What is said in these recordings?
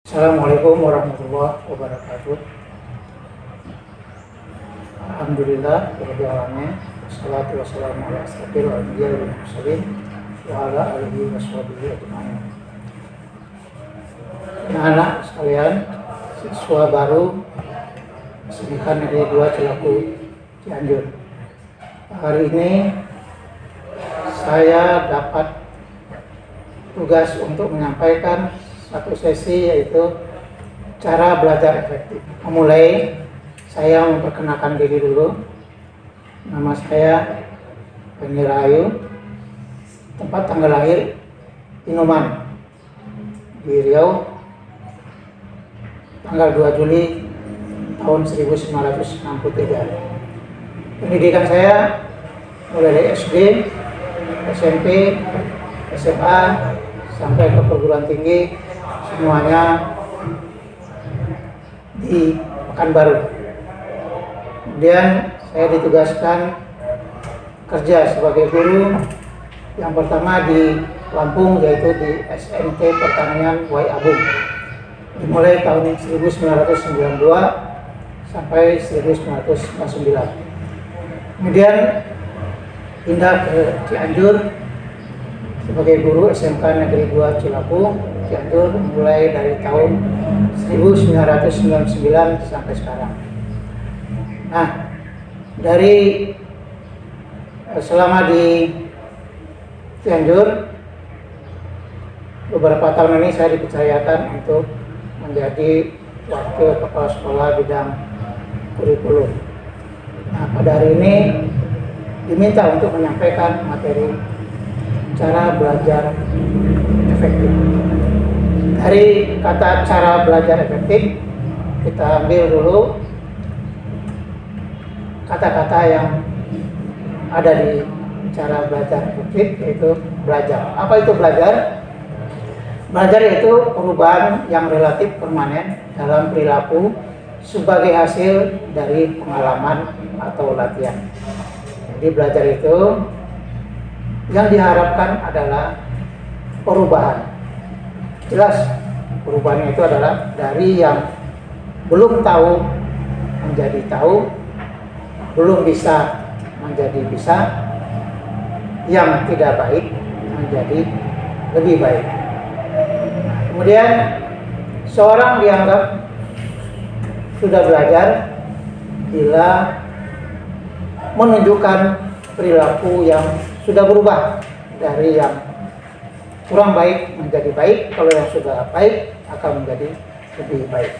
Assalamualaikum warahmatullahi wabarakatuh. Alhamdulillah rabbil alamin. Wassalatu wassalamu ala asyrofil anbiya'i wal mursalin wa ala alihi washabihi ajmain. Anak-anak sekalian, siswa baru SMK Negeri 2 Cilaku Cianjur. Hari ini saya dapat tugas untuk menyampaikan satu sesi, yaitu cara belajar efektif. Memulai, saya memperkenalkan diri dulu. Nama saya Penny Rahayu, tempat tanggal lahir Inuman di Riau, tanggal 2 Juli tahun 1963. Pendidikan saya mulai dari SD, SMP, SMA, sampai ke perguruan tinggi, semuanya di Pekanbaru. Kemudian saya ditugaskan kerja sebagai guru, yang pertama di Lampung, yaitu di SMT Pertanian Wai Abung, dimulai tahun 1992 sampai 1999. Kemudian pindah ke Cianjur sebagai guru SMK Negeri 2 Cilaku Cianjur mulai dari tahun 1999 sampai sekarang. Nah, dari selama di Cianjur, beberapa tahun ini saya dipercayakan untuk menjadi wakil kepala sekolah bidang kurikulum. Nah, pada hari ini diminta untuk menyampaikan materi cara belajar efektif. Dari kata cara belajar efektif, kita ambil dulu kata-kata yang ada di cara belajar efektif, yaitu belajar. Apa itu belajar? Belajar itu perubahan yang relatif permanen dalam perilaku sebagai hasil dari pengalaman atau latihan. Jadi belajar itu yang diharapkan adalah perubahan. Jelas, perubahannya itu adalah dari yang belum tahu menjadi tahu, belum bisa menjadi bisa, yang tidak baik menjadi lebih baik. Kemudian seorang dianggap sudah belajar bila menunjukkan perilaku yang sudah berubah dari yang kurang baik menjadi baik. Kalau yang sudah baik akan menjadi lebih baik.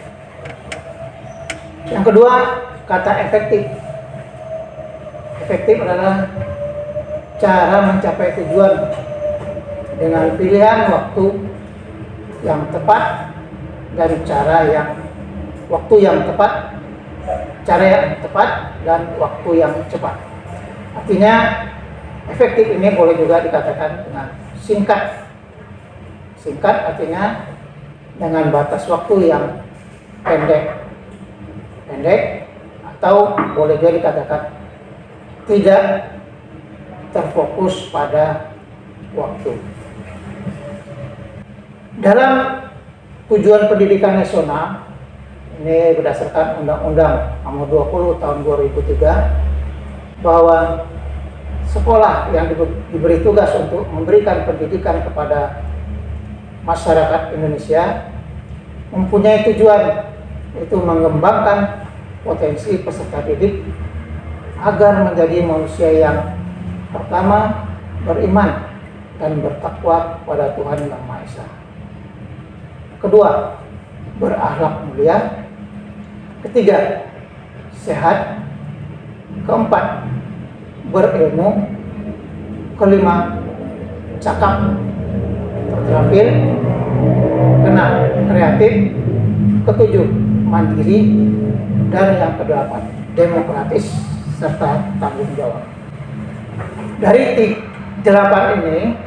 Yang kedua, kata efektif. Efektif adalah cara mencapai tujuan dengan pilihan waktu yang tepat dan waktu yang tepat, cara yang tepat dan waktu yang cepat. Artinya efektif ini boleh juga dikatakan dengan singkat. Singkat artinya dengan batas waktu yang pendek, atau boleh juga dikatakan tidak terfokus pada waktu. Dalam tujuan pendidikan nasional, ini berdasarkan Undang-Undang Nomor 20 Tahun 2003, bahwa sekolah yang diberi tugas untuk memberikan pendidikan kepada masyarakat Indonesia mempunyai tujuan, yaitu mengembangkan potensi peserta didik agar menjadi manusia yang pertama beriman dan bertakwa kepada Tuhan Yang Maha Esa. Kedua, berakhlak mulia. Ketiga, sehat. Keempat, berilmu. Kelima, cakap, terampil. Keenam, kreatif. Ketujuh, mandiri. Dan yang kedelapan, demokratis serta tanggung jawab. Dari 8 ini,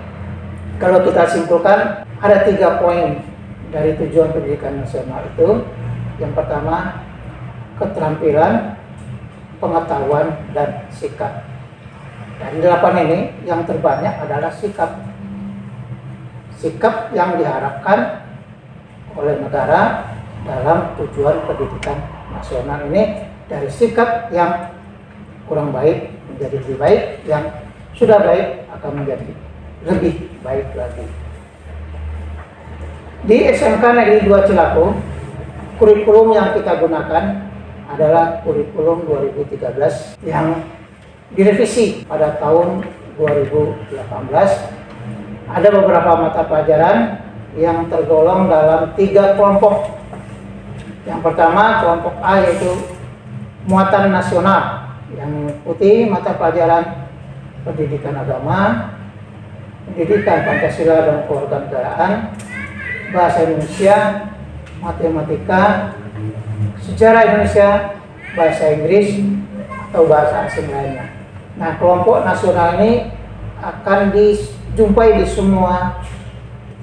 kalau kita simpulkan, ada 3 poin dari tujuan pendidikan nasional itu. Yang pertama, keterampilan, pengetahuan, dan sikap. Dari 8 ini, yang terbanyak adalah sikap. Sikap yang diharapkan oleh negara dalam tujuan pendidikan nasional ini, dari sikap yang kurang baik menjadi lebih baik, yang sudah baik akan menjadi lebih baik lagi. Di SMK Negeri 2 Cilaku, kurikulum yang kita gunakan adalah kurikulum 2013 yang direvisi pada tahun 2018. Ada beberapa mata pelajaran yang tergolong dalam 3 kelompok. Yang pertama, kelompok A, yaitu muatan nasional, yang meliputi mata pelajaran pendidikan agama, pendidikan Pancasila dan kewarganegaraan, bahasa Indonesia, matematika, sejarah Indonesia, bahasa Inggris, atau bahasa asing lainnya. Nah, kelompok nasional ini akan dijumpai di semua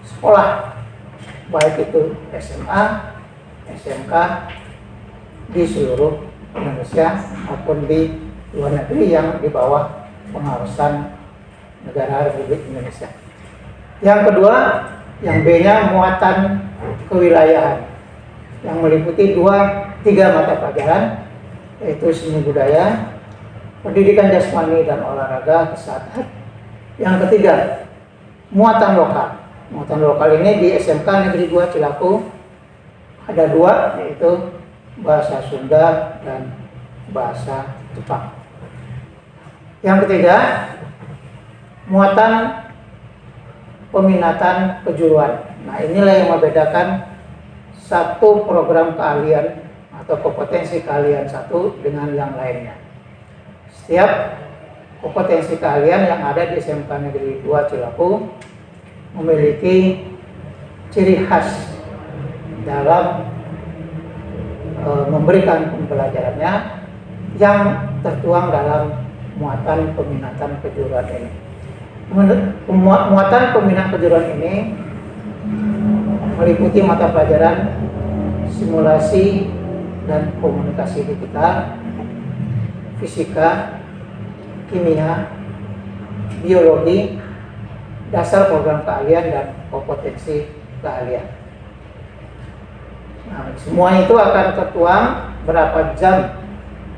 sekolah, baik itu SMA, SMK, di seluruh Indonesia maupun di luar negeri yang di bawah pengawasan negara Republik Indonesia. Yang kedua, yang B-nya muatan kewilayahan, yang meliputi 3 mata pelajaran, yaitu seni budaya, pendidikan jasmani dan olahraga, kesehatan. Yang ketiga, muatan lokal. Muatan lokal ini di SMK Negeri 2 Cilaku ada 2, yaitu bahasa Sunda dan bahasa Jepang. Yang ketiga, muatan peminatan kejuruan. Nah, inilah yang membedakan satu program keahlian atau kompetensi keahlian satu dengan yang lainnya. Setiap kompetensi keahlian yang ada di SMK Negeri 2 Cilaku memiliki ciri khas dalam memberikan pembelajarannya yang tertuang dalam muatan peminatan kejuruan ini. Muatan peminat kejuruan ini meliputi mata pelajaran simulasi dan komunikasi digital, fisika, kimia, biologi, dasar program keahlian dan kompetensi keahlian. Nah, semua itu akan tertuang berapa jam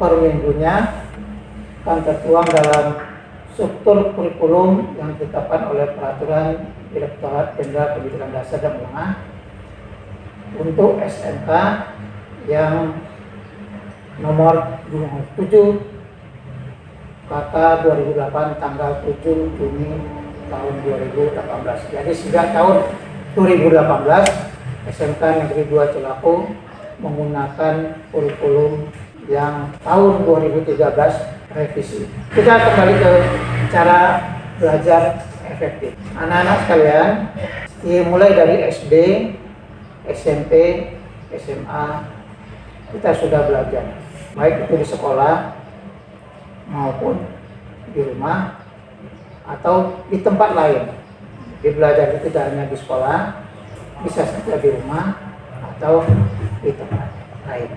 per minggunya, akan tertuang dalam struktur kurikulum yang ditetapkan oleh Peraturan Direktorat Jenderal Pendidikan Dasar dan Menengah untuk SMK yang nomor 7 KK 2008 tanggal 7 Juni tahun 2018. Jadi sejak tahun 2018 SMK Negeri 2 Cilaku menggunakan kurikulum yang tahun 2013 revisi. Kita kembali ke cara belajar efektif. Anak-anak sekalian, mulai dari SD, SMP, SMA, kita sudah belajar. Baik itu di sekolah maupun di rumah atau di tempat lain. Di belajar itu tidak hanya di sekolah, bisa saja di rumah atau di tempat lain.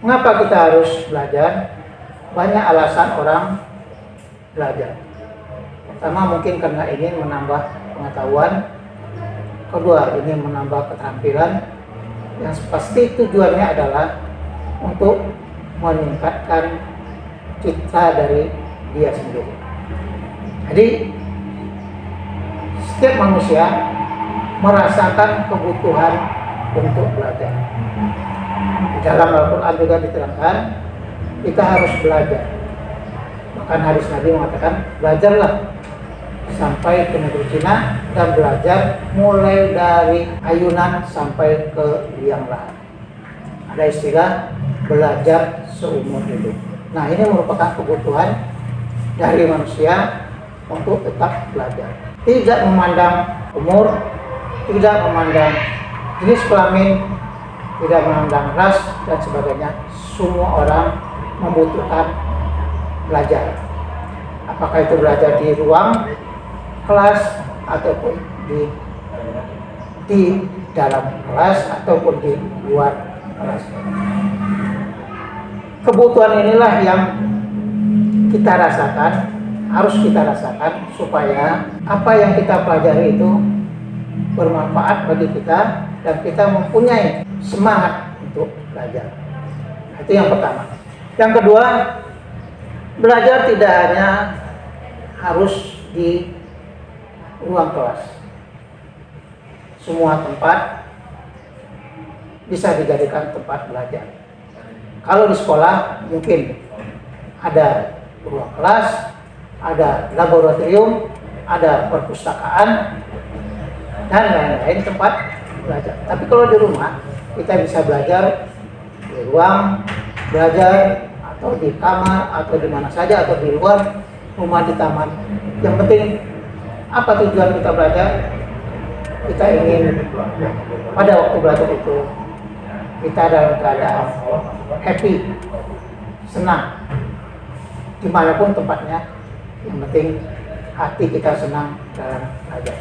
Mengapa kita harus belajar? Banyak alasan orang belajar. Pertama, mungkin karena ingin menambah pengetahuan. Kedua, ingin menambah keterampilan. Yang pasti tujuannya adalah untuk meningkatkan citra dari dia sendiri. Jadi, setiap manusia merasakan kebutuhan untuk belajar. Di dalam Al-Quran juga diterangkan kita harus belajar. Bahkan hadis Nabi mengatakan, belajarlah sampai ke negeri Cina dan belajar mulai dari ayunan sampai ke liang lahat. Ada istilah belajar seumur hidup. Nah, ini merupakan kebutuhan dari manusia untuk tetap belajar. Tidak memandang umur, tidak memandang jenis kelamin, tidak memandang ras dan sebagainya. Semua orang membutuhkan belajar. Apakah itu belajar di ruang kelas ataupun di dalam kelas ataupun di luar kelas. Kebutuhan inilah yang kita rasakan, harus kita rasakan supaya apa yang kita pelajari itu bermanfaat bagi kita dan kita mempunyai semangat untuk belajar. Nah, itu yang pertama. Yang kedua, belajar tidak hanya harus di ruang kelas. Semua tempat bisa dijadikan tempat belajar. Kalau di sekolah mungkin ada ruang kelas, ada laboratorium, ada perpustakaan, dan lain-lain tempat belajar. Tapi kalau di rumah, kita bisa belajar di ruang belajar, atau di kamar, atau di mana saja, atau di luar rumah, di taman. Yang penting, apa tujuan kita belajar? Kita ingin pada waktu belajar itu, kita dalam keadaan happy, senang, dimanapun tempatnya. Yang penting hati kita senang dalam belajar.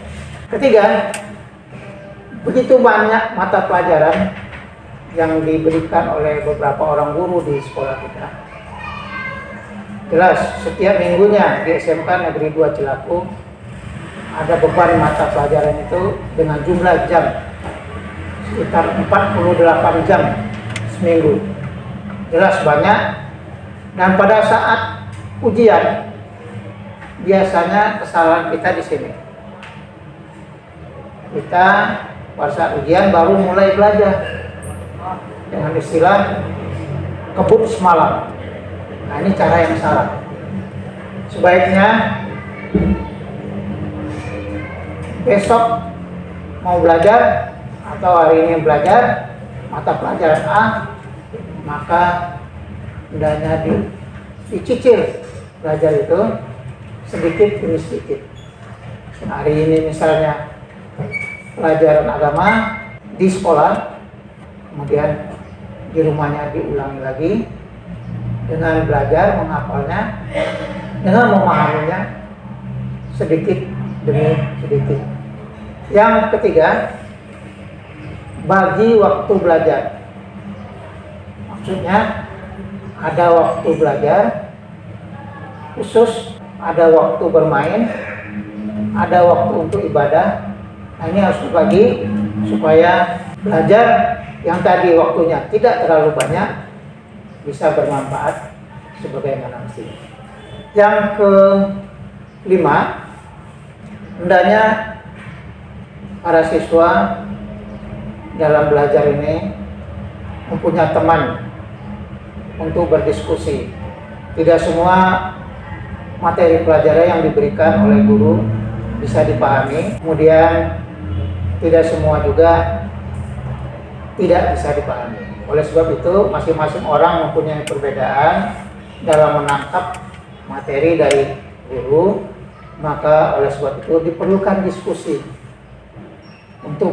Ketiga, begitu banyak mata pelajaran yang diberikan oleh beberapa orang guru di sekolah kita. Jelas, setiap minggunya di SMK Negeri 2 Cilaku ada beban mata pelajaran itu dengan jumlah jam sekitar 48 jam seminggu. Jelas banyak, dan pada saat ujian biasanya kesalahan kita di sini. Kita pada saat ujian baru mulai belajar dengan istilah kebut semalam. Nah, ini cara yang salah. Sebaiknya besok mau belajar atau hari ini belajar mata pelajaran A, maka hendaknya dicicil belajar itu sedikit demi sedikit. Hari ini misalnya pelajaran agama di sekolah, kemudian di rumahnya diulangi lagi dengan belajar menghafalnya, dengan memahaminya sedikit demi sedikit. Yang ketiga, bagi waktu belajar. Maksudnya ada waktu belajar khusus, ada waktu bermain, ada waktu untuk ibadah. Nah, ini harus dibagi supaya belajar yang tadi waktunya tidak terlalu banyak bisa bermanfaat sebagaimana mestinya. Yang kelima, hendaknya para siswa dalam belajar ini mempunyai teman untuk berdiskusi. Tidak semua materi pelajaran yang diberikan oleh guru bisa dipahami, kemudian tidak semua juga tidak bisa dipahami. Oleh sebab itu, masing-masing orang mempunyai perbedaan dalam menangkap materi dari guru. Maka oleh sebab itu diperlukan diskusi untuk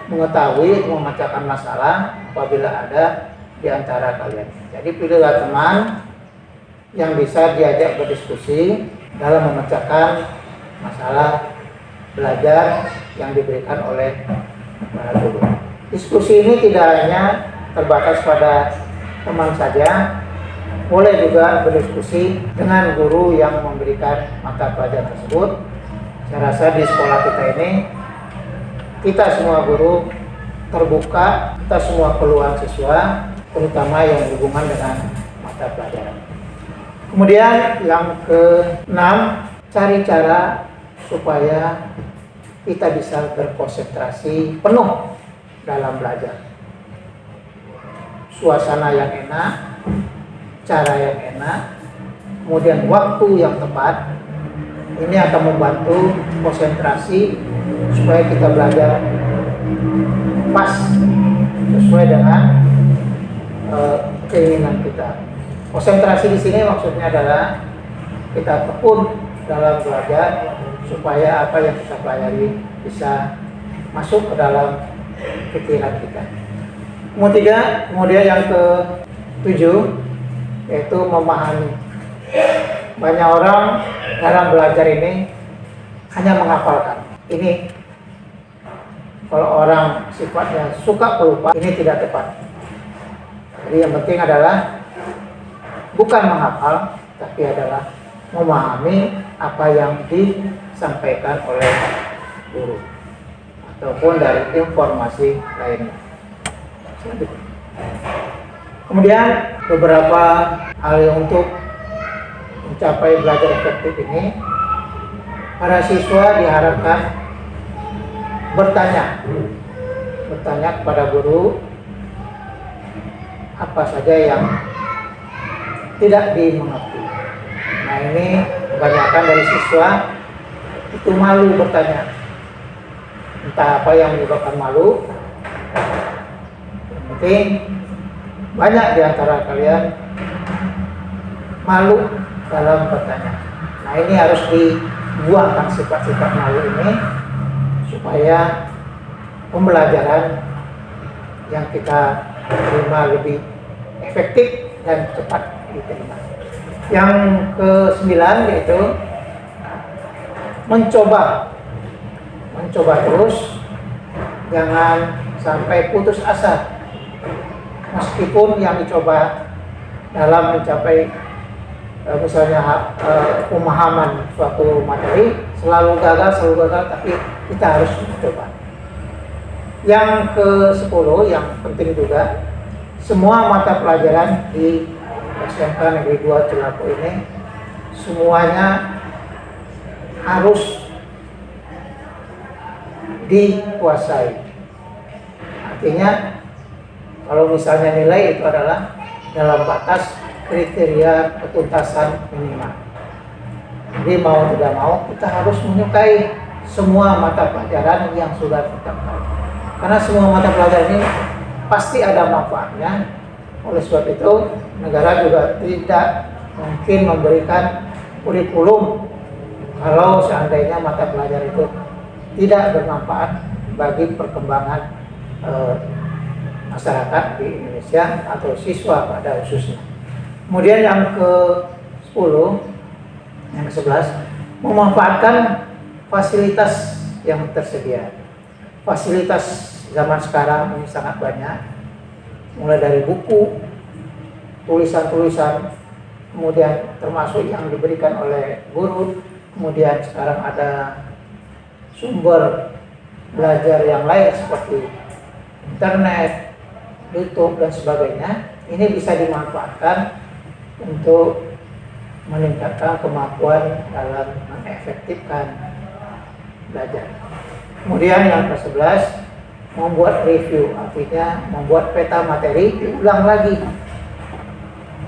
mengetahui, memecahkan masalah apabila ada di antara kalian. Jadi pilihlah teman yang bisa diajak berdiskusi dalam memecahkan masalah belajar yang diberikan oleh para guru. Diskusi ini tidak hanya terbatas pada teman saja, boleh juga berdiskusi dengan guru yang memberikan mata pelajaran tersebut. Saya rasa di sekolah kita ini, kita semua guru terbuka, kita semua keluhan siswa, terutama yang berhubungan dengan mata pelajaran. Kemudian yang keenam, cari cara supaya kita bisa berkonsentrasi penuh dalam belajar. Suasana yang enak, cara yang enak, kemudian waktu yang tepat, ini akan membantu konsentrasi supaya kita belajar pas sesuai dengan keinginan kita. Konsentrasi di sini maksudnya adalah kita tekun dalam belajar supaya apa yang kita pelajari bisa masuk ke dalam pikiran kita. Kemudian yang ke-7 yaitu memahami. Banyak orang dalam belajar ini hanya menghafalkan. Ini kalau orang sifatnya suka pelupa, ini tidak tepat. Jadi yang penting adalah bukan menghafal, tapi adalah memahami apa yang disampaikan oleh guru. ataupun dari informasi lainnya. Kemudian beberapa hal yang untuk mencapai belajar efektif ini, para siswa diharapkan bertanya kepada guru apa saja yang tidak dimengerti. Nah, ini kebanyakan dari siswa itu malu bertanya. Entah apa yang menyebabkan malu. Yang penting banyak di antara kalian malu dalam bertanya. Nah, ini harus dibuangkan sifat-sifat malu ini supaya pembelajaran yang kita terima lebih efektif dan cepat diterima. Yang ke-9 yaitu mencoba terus, jangan sampai putus asa. Meskipun yang dicoba dalam mencapai misalnya pemahaman suatu materi selalu gagal, tapi kita harus mencoba. Yang ke-10 yang penting juga, semua mata pelajaran di SMK Negeri 2 Cilaku ini semuanya harus dikuasai. Artinya kalau misalnya nilai itu adalah dalam batas kriteria ketuntasan minimal. Jadi mau tidak mau kita harus menyukai semua mata pelajaran yang sudah kita pelajari. Karena semua mata pelajaran ini pasti ada manfaatnya. Oleh sebab itu negara juga tidak mungkin memberikan kurikulum kalau seandainya mata pelajaran itu tidak bermanfaat bagi perkembangan masyarakat di Indonesia atau siswa pada khususnya. Kemudian yang ke-10, yang ke-11, memanfaatkan fasilitas yang tersedia. Fasilitas zaman sekarang ini sangat banyak, mulai dari buku, tulisan-tulisan, kemudian termasuk yang diberikan oleh guru, kemudian sekarang ada sumber belajar yang lain seperti internet, YouTube dan sebagainya. Ini bisa dimanfaatkan untuk meningkatkan kemampuan dalam mengefektifkan belajar. Kemudian yang ke-11, membuat review, artinya membuat peta materi, diulang lagi.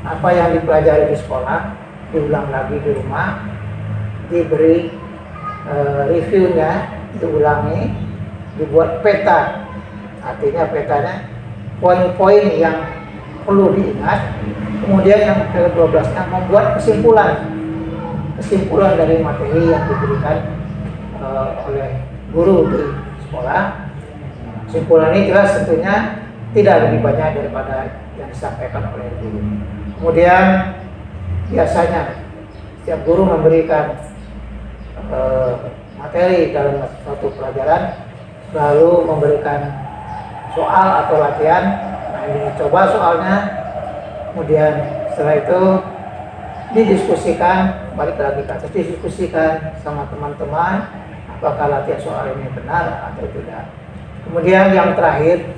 Apa yang dipelajari di sekolah, diulang lagi di rumah, diberi reviewnya, diulangi, dibuat peta. Artinya petanya poin-poin yang perlu diingat. Kemudian yang ke-12nya membuat kesimpulan dari materi yang diberikan oleh guru di sekolah. Kesimpulan ini jelas tentunya tidak lebih banyak daripada yang disampaikan oleh guru. Kemudian biasanya setiap guru memberikan materi dalam suatu pelajaran selalu memberikan soal atau latihan. Nah, ini coba soalnya, kemudian setelah itu didiskusikan, balik lagi ke atas, didiskusikan sama teman-teman apakah latihan soal ini benar atau tidak. Kemudian yang terakhir,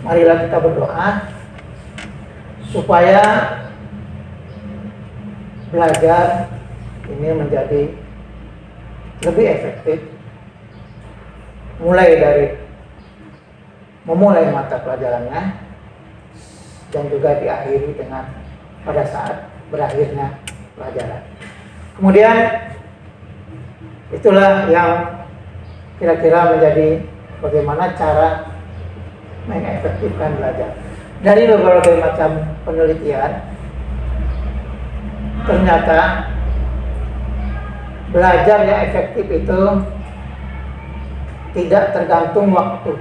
marilah kita berdoa supaya belajar ini menjadi lebih efektif, mulai dari memulai mata pelajarannya dan juga diakhiri dengan pada saat berakhirnya pelajaran. Kemudian itulah yang kira-kira menjadi bagaimana cara mengefektifkan belajar. Dari berbagai macam penelitian, ternyata belajar yang efektif itu tidak tergantung waktu.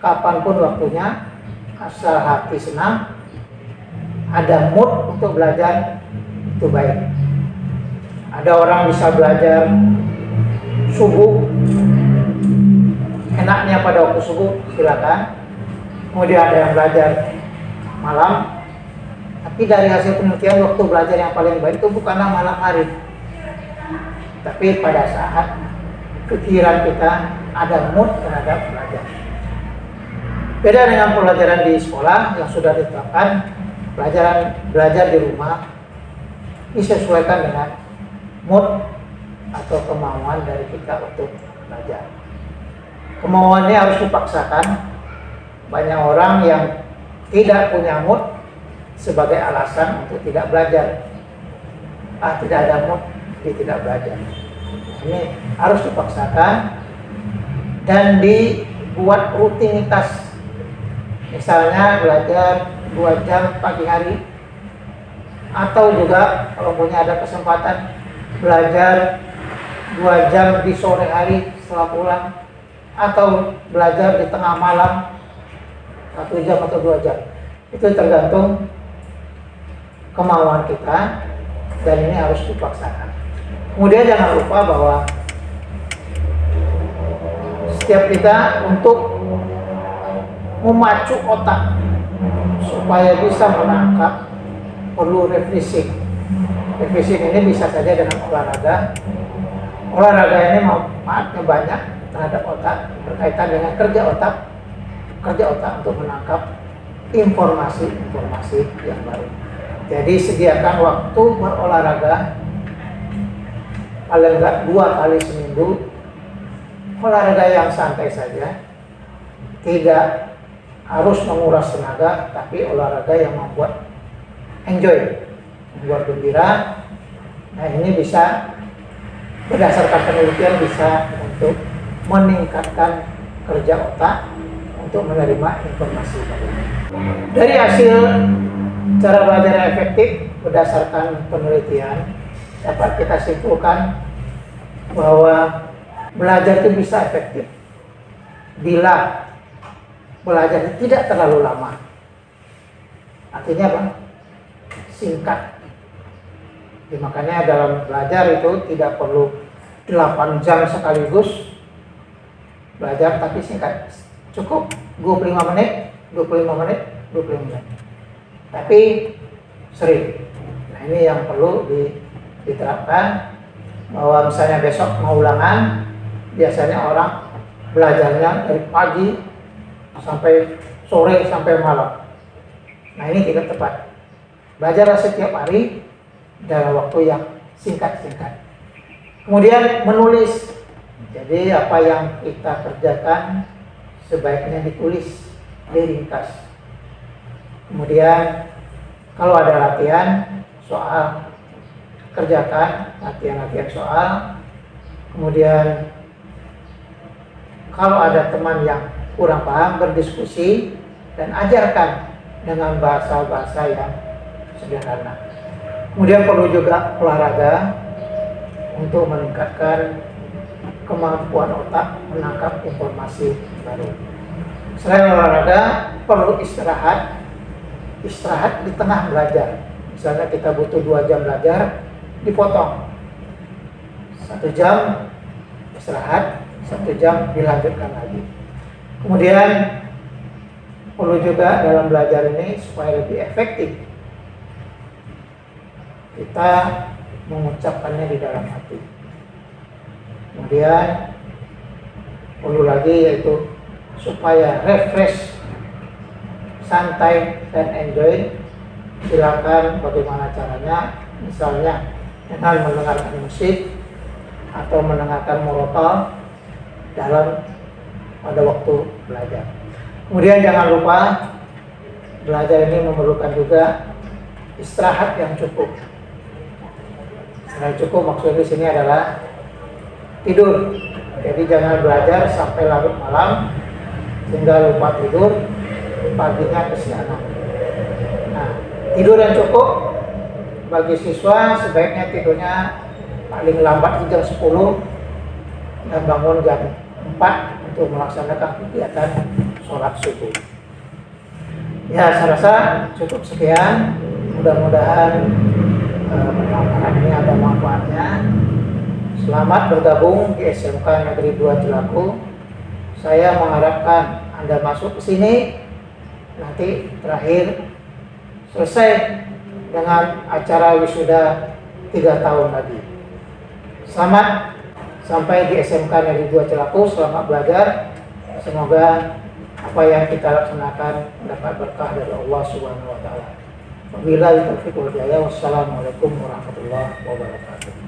Kapanpun waktunya, asal hati senang, ada mood untuk belajar, itu baik. Ada orang bisa belajar subuh, enaknya pada waktu subuh, silakan. Kemudian ada yang belajar malam, tapi dari hasil penelitian waktu belajar yang paling baik itu bukanlah malam hari, tapi pada saat pikiran kita ada mood terhadap belajar. Beda dengan pelajaran di sekolah yang sudah ditetapkan, belajar di rumah disesuaikan dengan mood atau kemauan dari kita untuk belajar. Kemauannya harus dipaksakan. Banyak orang yang tidak punya mood sebagai alasan untuk tidak belajar. Tidak ada mood, dia tidak belajar. Ini harus dipaksakan dan dibuat rutinitas. Misalnya belajar 2 jam pagi hari, atau juga kalau punya ada kesempatan belajar 2 jam di sore hari setelah pulang, atau belajar di tengah malam 1 jam atau 2 jam. Itu tergantung kemauan kita dan ini harus dipaksakan. Kemudian jangan lupa bahwa setiap kita untuk memacu otak supaya bisa menangkap perlu refreshing. Refreshing ini bisa saja dengan olahraga. Olahraga ini manfaatnya banyak terhadap otak, berkaitan dengan kerja otak untuk menangkap informasi-informasi yang baru. Jadi sediakan waktu berolahraga paling enggak 2 kali seminggu. Olahraga yang santai saja, tidak harus menguras tenaga, tapi olahraga yang membuat enjoy, membuat gembira. Nah, ini bisa berdasarkan penelitian bisa untuk meningkatkan kerja otak untuk menerima informasi baru. Dari hasil cara belajar yang efektif berdasarkan penelitian dapat kita simpulkan bahwa belajar itu bisa efektif bila belajar tidak terlalu lama. Artinya apa? Singkat. Makanya dalam belajar itu tidak perlu 8 jam sekaligus belajar, tapi singkat. Cukup 25 menit, 25 menit, 25 menit. Tapi sering. Nah, ini yang perlu diterapkan, bahwa misalnya besok mau ulangan, biasanya orang belajarnya dari pagi sampai sore sampai malam. Nah, ini tidak tepat. Belajar setiap hari dalam waktu yang singkat-singkat. Kemudian menulis. Jadi apa yang kita kerjakan sebaiknya ditulis, diringkas. Kemudian kalau ada latihan soal, kerjakan latihan soal. Kemudian kalau ada teman yang kurang paham, berdiskusi dan ajarkan dengan bahasa-bahasa yang sederhana. Kemudian perlu juga olahraga untuk meningkatkan kemampuan otak menangkap informasi baru. Selain olahraga, perlu istirahat di tengah belajar. Misalnya kita butuh 2 jam belajar, dipotong 1 jam istirahat, 1 jam dilanjutkan lagi. Kemudian perlu juga dalam belajar ini supaya lebih efektif, kita mengucapkannya di dalam hati. Kemudian perlu lagi yaitu supaya refresh, santai dan enjoy. Silakan bagaimana caranya, misalnya dengan mendengarkan musik atau mendengarkan murotal pada waktu belajar. Kemudian jangan lupa belajar ini memerlukan juga istirahat yang cukup. Istirahat cukup maksudnya di sini adalah tidur. Jadi jangan belajar sampai larut malam sehingga lupa tidur, paginya kesiangan. Nah, tidur yang cukup bagi siswa sebaiknya tidurnya paling lambat jam 10 dan bangun jam 4 untuk melaksanakan kegiatan sholat subuh. Ya, saya rasa cukup sekian. Mudah-mudahan penelitian ini ada manfaatnya. Selamat bergabung di SMK Negeri 2 Cilaku. Saya mengharapkan Anda masuk ke sini nanti terakhir selesai dengan acara wisuda 3 tahun lagi. Selamat. sampai di SMK Negeri 2 Celaku. Selamat belajar. Semoga apa yang kita laksanakan mendapat berkah dari Allah Subhanahu wa taala. Wabillahi taufiq wal hidayah. Wassalamualaikum warahmatullahi wabarakatuh.